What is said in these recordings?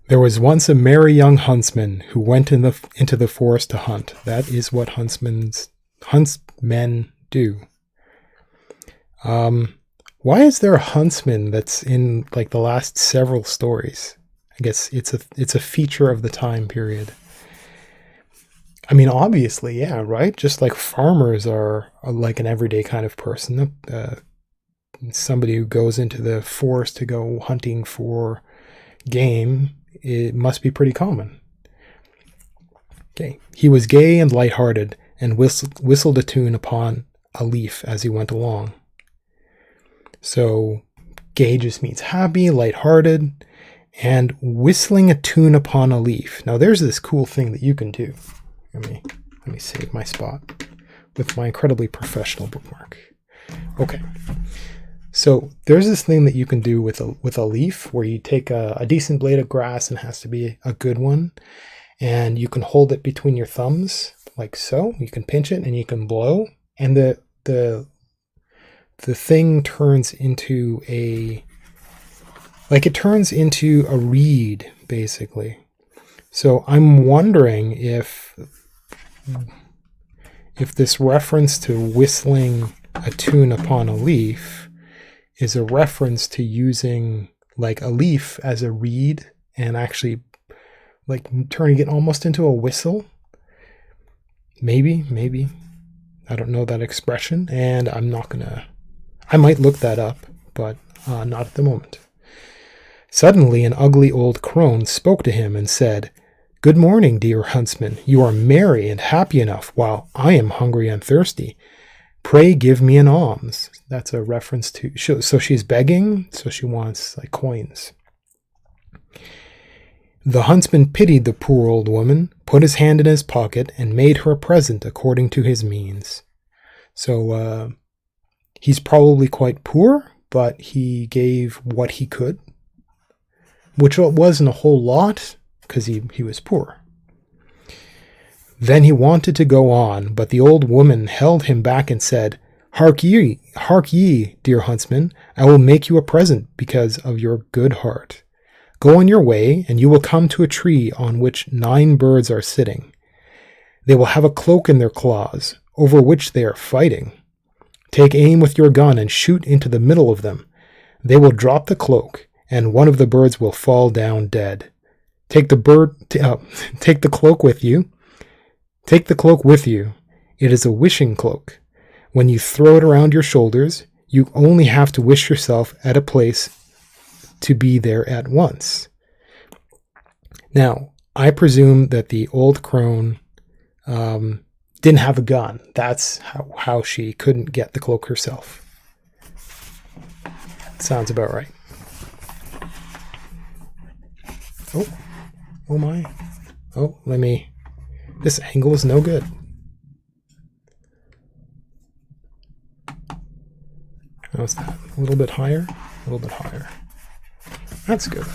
There was once a merry young huntsman who went into the forest to hunt. That is what huntsmen do. Why is there a huntsman that's in like the last several stories? I guess it's a feature of the time period. I mean, obviously, yeah, right? Just like farmers are like an everyday kind of person. Somebody who goes into the forest to go hunting for game, it must be pretty common. Okay. He was gay and lighthearted and whistled a tune upon a leaf as he went along. So gay just means happy, lighthearted, and whistling a tune upon a leaf. Now there's this cool thing that you can do. Let me save my spot with my incredibly professional bookmark. Okay. So there's this thing that you can do with a leaf where you take a decent blade of grass, and it has to be a good one, and you can hold it between your thumbs like so. You can pinch it and you can blow, and the thing turns into a reed basically. So I'm wondering if this reference to whistling a tune upon a leaf is a reference to using like a leaf as a reed and actually like turning it almost into a whistle. Maybe. I don't know that expression, and I might look that up, but not at the moment. Suddenly an ugly old crone spoke to him and said, "Good morning, dear huntsman. You are merry and happy enough, while I am hungry and thirsty. Pray give me an alms." That's a reference to, so she's begging, so she wants like coins. The huntsman pitied the poor old woman, put his hand in his pocket, and made her a present according to his means. So he's probably quite poor, but he gave what he could, which wasn't a whole lot, because he was poor. Then he wanted to go on, but the old woman held him back and said, hark ye, dear huntsman, I will make you a present because of your good heart. Go on your way, and you will come to a tree on which 9 birds are sitting. They will have a cloak in their claws, over which they are fighting. Take aim with your gun and shoot into the middle of them. They will drop the cloak, and one of the birds will fall down dead. Take the cloak with you. Take the cloak with you. It is a wishing cloak. When you throw it around your shoulders, you only have to wish yourself at a place to be there at once. Now, I presume that the old crone didn't have a gun. That's how she couldn't get the cloak herself. Sounds about right. Oh my. Oh, this angle is no good. How's that? A little bit higher? A little bit higher. That's good.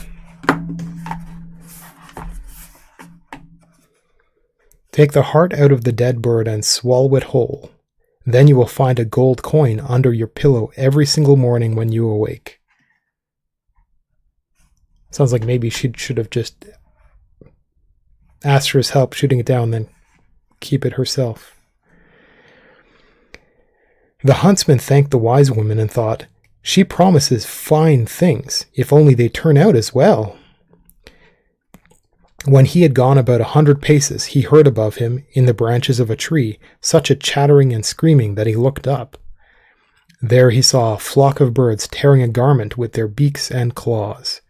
Take the heart out of the dead bird and swallow it whole. Then you will find a gold coin under your pillow every single morning when you awake. Sounds like maybe she should have just asked for his help shooting it down, then keep it herself. The huntsman thanked the wise woman and thought, she promises fine things, if only they turn out as well. When he had gone about 100 paces, he heard above him, in the branches of a tree, such a chattering and screaming that he looked up. There he saw a flock of birds tearing a garment with their beaks and claws.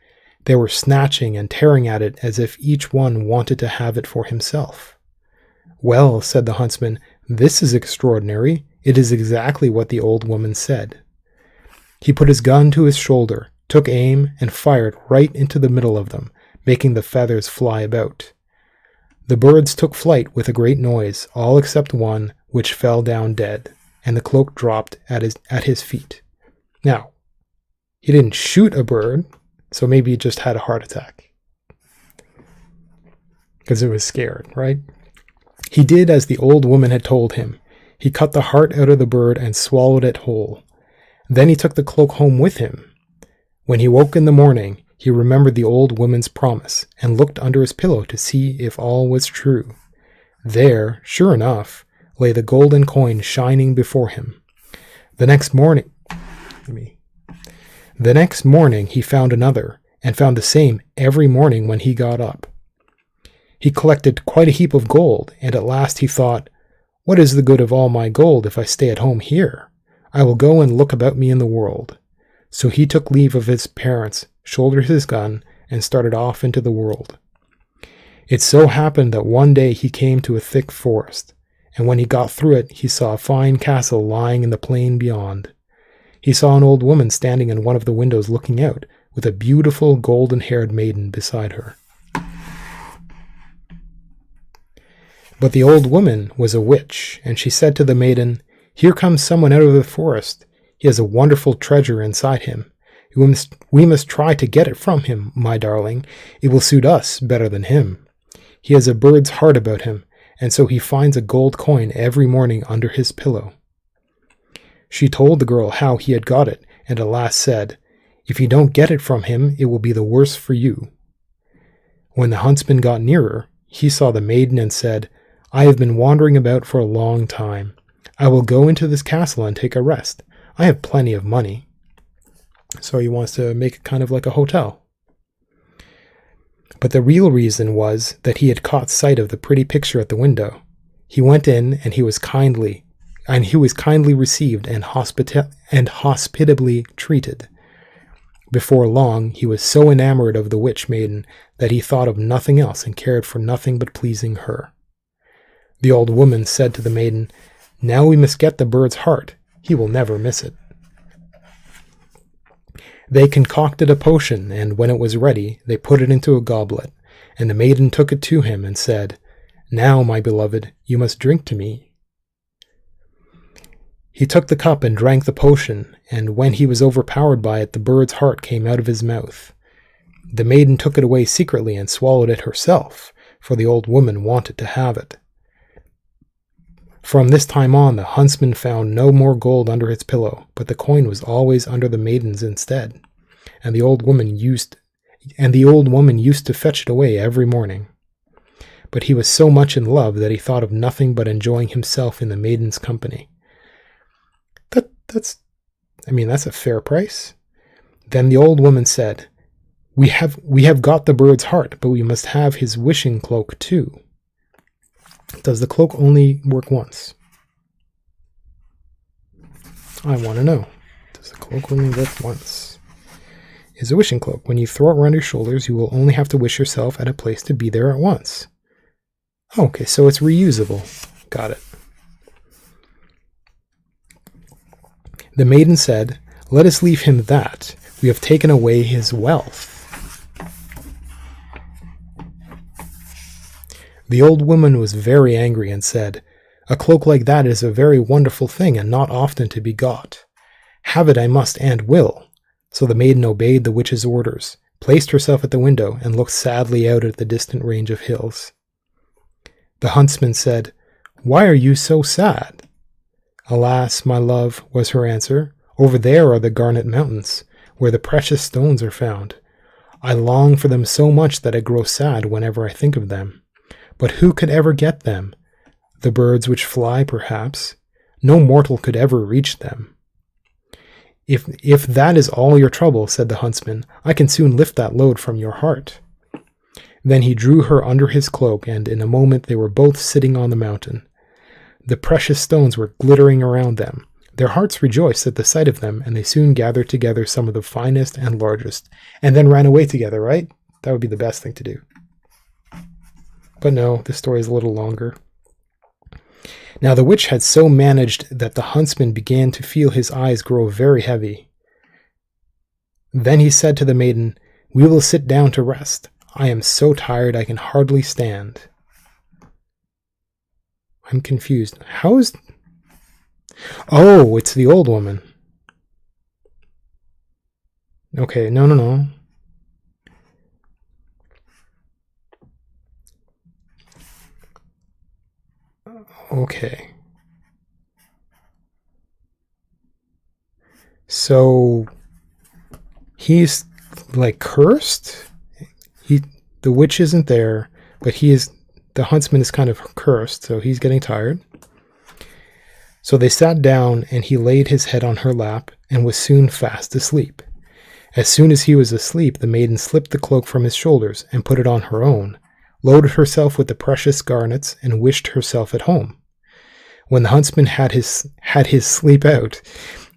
They were snatching and tearing at it as if each one wanted to have it for himself. Well, said the huntsman, this is extraordinary. It is exactly what the old woman said. He put his gun to his shoulder, took aim, and fired right into the middle of them, making the feathers fly about. The birds took flight with a great noise, all except one, which fell down dead, and the cloak dropped at his feet. Now, he didn't shoot a bird, so maybe he just had a heart attack. Because it was scared, right? He did as the old woman had told him. He cut the heart out of the bird and swallowed it whole. Then he took the cloak home with him. When he woke in the morning, he remembered the old woman's promise and looked under his pillow to see if all was true. There, sure enough, lay the golden coin shining before him. The next morning he found another, and found the same every morning when he got up. He collected quite a heap of gold, and at last he thought, "What is the good of all my gold if I stay at home here? I will go and look about me in the world." So he took leave of his parents, shouldered his gun, and started off into the world. It so happened that one day he came to a thick forest, and when he got through it, he saw a fine castle lying in the plain beyond. He saw an old woman standing in one of the windows looking out, with a beautiful golden-haired maiden beside her. But the old woman was a witch, and she said to the maiden, "Here comes someone out of the forest. He has a wonderful treasure inside him. We must try to get it from him, my darling. It will suit us better than him. He has a bird's heart about him, and so he finds a gold coin every morning under his pillow." She told the girl how he had got it, and at last said, "If you don't get it from him, it will be the worse for you." When the huntsman got nearer, he saw the maiden and said, "I have been wandering about for a long time. I will go into this castle and take a rest. I have plenty of money." So he wants to make it kind of like a hotel. But the real reason was that he had caught sight of the pretty picture at the window. He went in, and he was kindly received and hospitably treated. Before long, he was so enamored of the witch maiden that he thought of nothing else and cared for nothing but pleasing her. The old woman said to the maiden, "Now we must get the bird's heart. He will never miss it." They concocted a potion, and when it was ready, they put it into a goblet, and the maiden took it to him and said, "Now, my beloved, you must drink to me." He took the cup and drank the potion, and when he was overpowered by it, the bird's heart came out of his mouth. The maiden took it away secretly and swallowed it herself, for the old woman wanted to have it. From this time on, the huntsman found no more gold under his pillow, but the coin was always under the maiden's instead, and the old woman used to fetch it away every morning. But he was so much in love that he thought of nothing but enjoying himself in the maiden's company. That's a fair price. Then the old woman said, We have got the bird's heart, but we must have his wishing cloak too." Does the cloak only work once? I want to know. Does the cloak only work once? Is a wishing cloak. When you throw it around your shoulders, you will only have to wish yourself at a place to be there at once. Okay, so it's reusable. Got it. The maiden said, "Let us leave him that. We have taken away his wealth." The old woman was very angry and said, "A cloak like that is a very wonderful thing and not often to be got. Have it I must and will." So the maiden obeyed the witch's orders, placed herself at the window, and looked sadly out at the distant range of hills. The huntsman said, "Why are you so sad?" "Alas, my love," was her answer, "over there are the Garnet Mountains, where the precious stones are found. I long for them so much that I grow sad whenever I think of them. But who could ever get them? The birds which fly, perhaps. No mortal could ever reach them." If that is all your trouble," said the huntsman, "I can soon lift that load from your heart." Then he drew her under his cloak, and in a moment they were both sitting on the mountain. The precious stones were glittering around them. Their hearts rejoiced at the sight of them, and they soon gathered together some of the finest and largest, and then ran away together, right? That would be the best thing to do. But no, this story is a little longer. Now the witch had so managed that the huntsman began to feel his eyes grow very heavy. Then he said to the maiden, "We will sit down to rest. I am so tired I can hardly stand." I'm confused. How is... Oh, it's the old woman. Okay, no. Okay. So he's like cursed. The witch isn't there, but the huntsman is kind of cursed, so he's getting tired. So they sat down, and he laid his head on her lap, and was soon fast asleep. As soon as he was asleep, the maiden slipped the cloak from his shoulders, and put it on her own, loaded herself with the precious garnets, and wished herself at home. When the huntsman had his sleep out,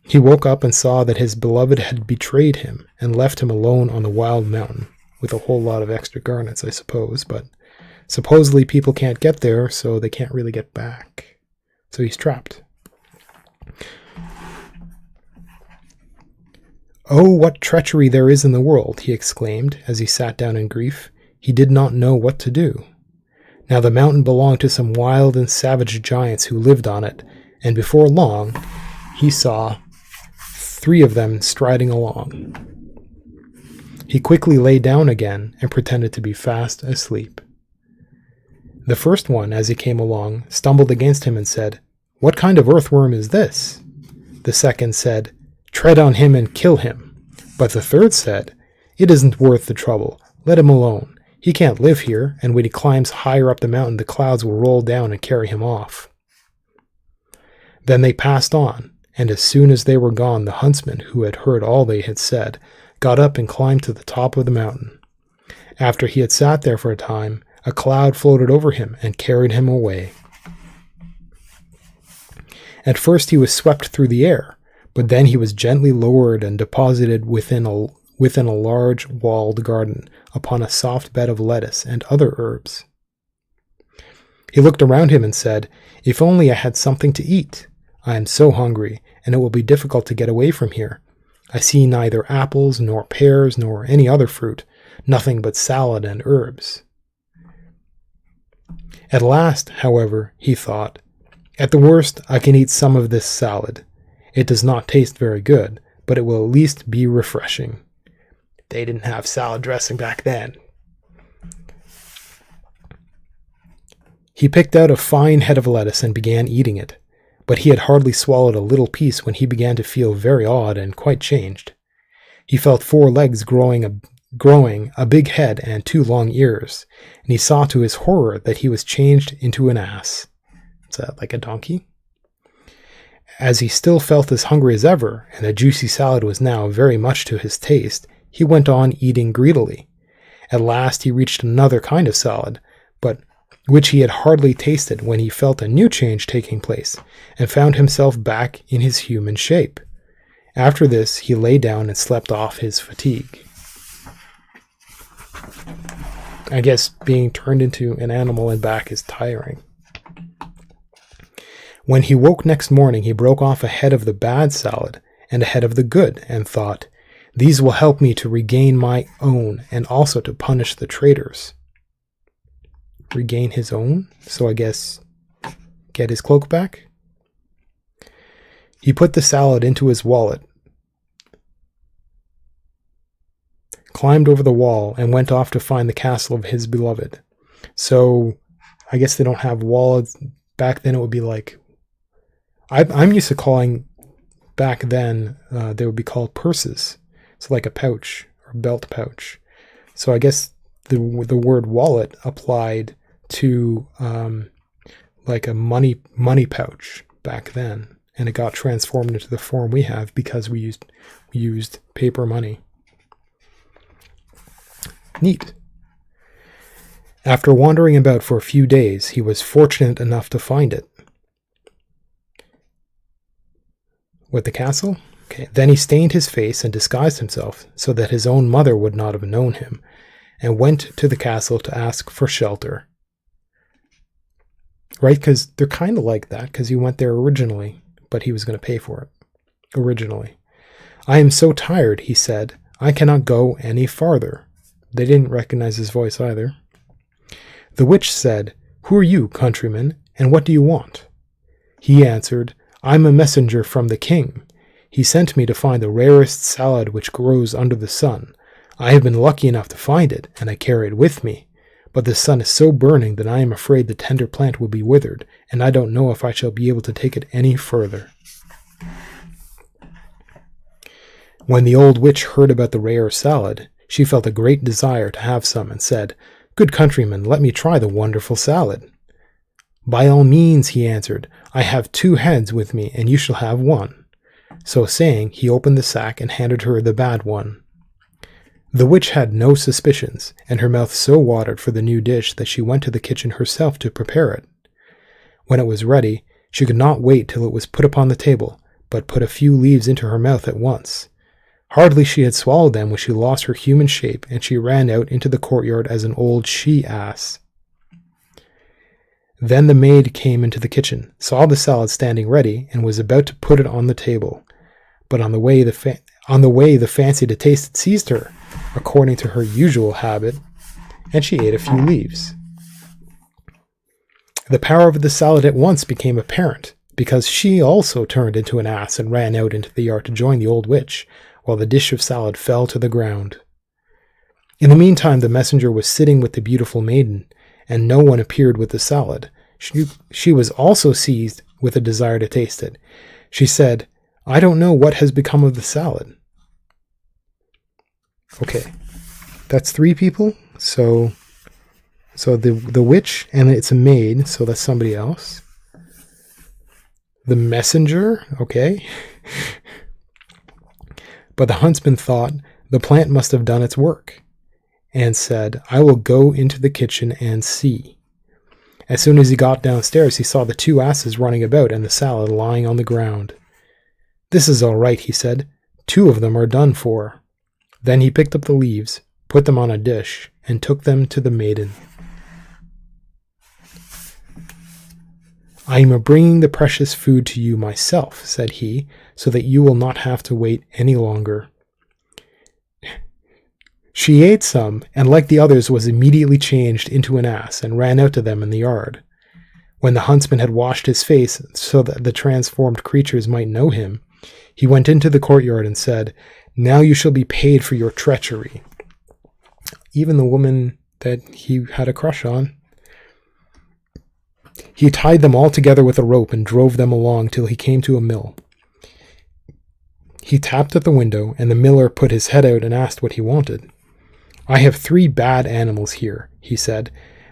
he woke up and saw that his beloved had betrayed him, and left him alone on the wild mountain, with a whole lot of extra garnets, I suppose, but supposedly people can't get there, so they can't really get back. So he's trapped. "Oh, what treachery there is in the world," he exclaimed, as he sat down in grief. He did not know what to do. Now the mountain belonged to some wild and savage giants who lived on it, and before long he saw 3 of them striding along. He quickly lay down again and pretended to be fast asleep. The first one, as he came along, stumbled against him and said, "What kind of earthworm is this?" The second said, "Tread on him and kill him." But the third said, "It isn't worth the trouble. Let him alone. He can't live here, and when he climbs higher up the mountain, the clouds will roll down and carry him off." Then they passed on, and as soon as they were gone, the huntsman, who had heard all they had said, got up and climbed to the top of the mountain. After he had sat there for a time, a cloud floated over him and carried him away. At first he was swept through the air, but then he was gently lowered and deposited within a large walled garden, upon a soft bed of lettuce and other herbs. He looked around him and said, "If only I had something to eat. I am so hungry, and it will be difficult to get away from here. I see neither apples, nor pears, nor any other fruit, nothing but salad and herbs." At last, however, he thought, "At the worst, I can eat some of this salad. It does not taste very good, but it will at least be refreshing." They didn't have salad dressing back then. He picked out a fine head of lettuce and began eating it, but he had hardly swallowed a little piece when he began to feel very odd and quite changed. He felt 4 legs growing, a big head, and 2 long ears, and he saw to his horror that he was changed into an ass. Is that like a donkey? As he still felt as hungry as ever, and the juicy salad was now very much to his taste, he went on eating greedily. At last he reached another kind of salad, but which he had hardly tasted when he felt a new change taking place, and found himself back in his human shape. After this he lay down and slept off his fatigue. I guess being turned into an animal and back is tiring. When he woke next morning, he broke off a head of the bad salad and a head of the good, and thought, "These will help me to regain my own, and also to punish the traitors." Regain his own? So I guess get his cloak back? He put the salad into his wallet, climbed over the wall, and went off to find the castle of his beloved. So I guess they don't have wallets. Back then it would be like, I'm used to calling, back then, they would be called purses. So like a pouch or belt pouch. So I guess the word wallet applied to like a money pouch back then, and it got transformed into the form we have because we used paper money. Neat. After wandering about for a few days, he was fortunate enough to find it. What, the castle? Okay. Then he stained his face and disguised himself so that his own mother would not have known him, and went to the castle to ask for shelter. Right? Because they're kind of like that, because he went there originally, but he was going to pay for it. Originally. "I am so tired," he said. "I cannot go any farther." They didn't recognize his voice either. The witch said, "Who are you, countryman, and what do you want?" He answered, "I'm a messenger from the king. He sent me to find the rarest salad which grows under the sun. I have been lucky enough to find it, and I carry it with me. But the sun is so burning that I am afraid the tender plant will be withered, and I don't know if I shall be able to take it any further." When the old witch heard about the rare salad, she felt a great desire to have some, and said, "Good countryman, let me try the wonderful salad." "By all means," he answered. "I have 2 heads with me, and you shall have 1. So saying, he opened the sack and handed her the bad one. The witch had no suspicions, and her mouth so watered for the new dish that she went to the kitchen herself to prepare it. When it was ready, she could not wait till it was put upon the table, but put a few leaves into her mouth at once. Hardly she had swallowed them when she lost her human shape, and she ran out into the courtyard as an old she-ass. Then the maid came into the kitchen, saw the salad standing ready, and was about to put it on the table. But on the way the fancy to taste it seized her, according to her usual habit, and she ate a few leaves. The power of the salad at once became apparent, because she also turned into an ass and ran out into the yard to join the old witch, while the dish of salad fell to the ground. In the meantime, the messenger was sitting with the beautiful maiden, and no one appeared with the salad. She was also seized with a desire to taste it. She said, "I don't know what has become of the salad." Okay, that's 3 people. So the witch, and it's a maid, so that's somebody else. The messenger, okay. But the huntsman thought the plant must have done its work, and said, "I will go into the kitchen and see." As soon as he got downstairs, he saw the 2 asses running about and the salad lying on the ground. "This is all right," he said. "2 of them are done for." Then he picked up the leaves, put them on a dish, and took them to the maiden. "I am bringing the precious food to you myself," said he, "so that you will not have to wait any longer." She ate some, and like the others was immediately changed into an ass, and ran out to them in the yard. When the huntsman had washed his face so that the transformed creatures might know him, he went into the courtyard and said, "Now you shall be paid for your treachery." Even the woman that he had a crush on. He tied them all together with a rope and drove them along till he came to a mill. He tapped at the window, and the miller put his head out and asked what he wanted. "I have 3 bad animals here," he said,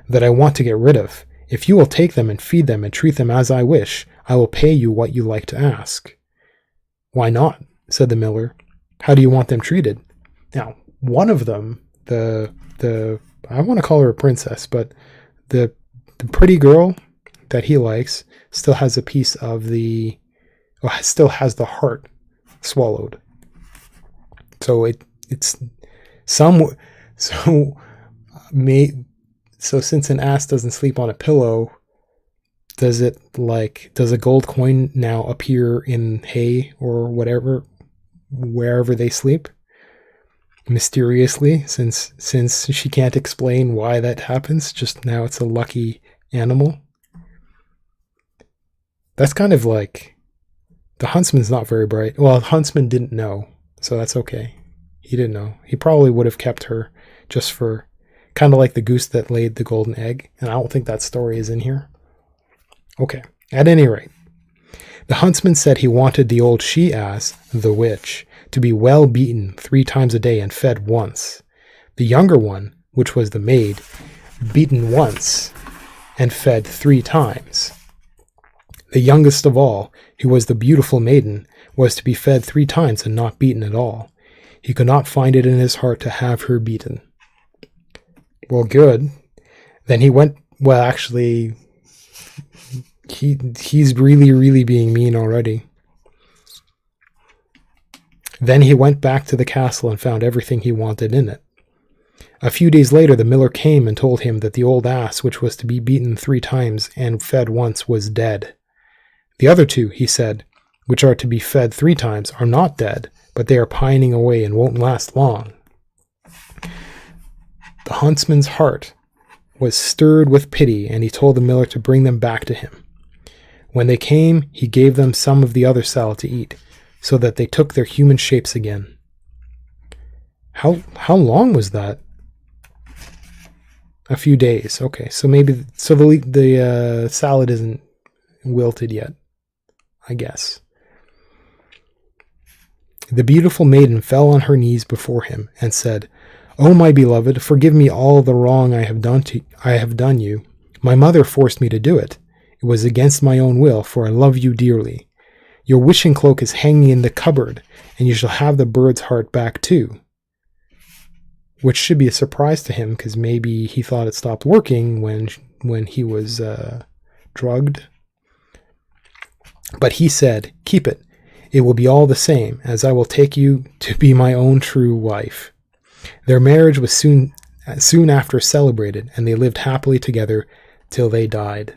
"that I want to get rid of. If you will take them and feed them and treat them as I wish, I will pay you what you like to ask." "Why not?" said the miller. "How do you want them treated?" Now, one of them, the I want to call her a princess, but the pretty girl that he likes still has a piece of still has the heart swallowed. So it's some so since an ass doesn't sleep on a pillow, does a gold coin now appear in hay or whatever wherever they sleep? Mysteriously, since she can't explain why that happens, just now it's a lucky animal. That's kind of like, the huntsman's not very bright. Well, the huntsman didn't know, so that's okay. He didn't know. He probably would have kept her just for, kind of like the goose that laid the golden egg, and I don't think that story is in here. Okay, at any rate, the huntsman said he wanted the old she-ass, the witch, to be well beaten 3 times a day and fed once. The younger one, which was the maid, beaten once and fed 3 times. The youngest of all, who was the beautiful maiden, was to be fed 3 times and not beaten at all. He could not find it in his heart to have her beaten. Well, good. Then he went, well, actually, he's really, really being mean already. Then he went back to the castle and found everything he wanted in it. A few days later, the miller came and told him that the old ass, which was to be beaten 3 times and fed once, was dead. The other 2, he said, which are to be fed 3 times, are not dead, but they are pining away and won't last long. The huntsman's heart was stirred with pity, and he told the miller to bring them back to him. When they came, he gave them some of the other salad to eat, so that they took their human shapes again. How long was that? A few days. Okay, so maybe the salad isn't wilted yet, I guess. The beautiful maiden fell on her knees before him and said, "Oh, my beloved, forgive me all the wrong I have done you. My mother forced me to do it. It was against my own will, for I love you dearly. Your wishing cloak is hanging in the cupboard, and you shall have the bird's heart back too." Which should be a surprise to him, because maybe he thought it stopped working when he was drugged. But he said, "Keep it. It will be all the same, as I will take you to be my own true wife." Their marriage was soon after celebrated, and they lived happily together till they died.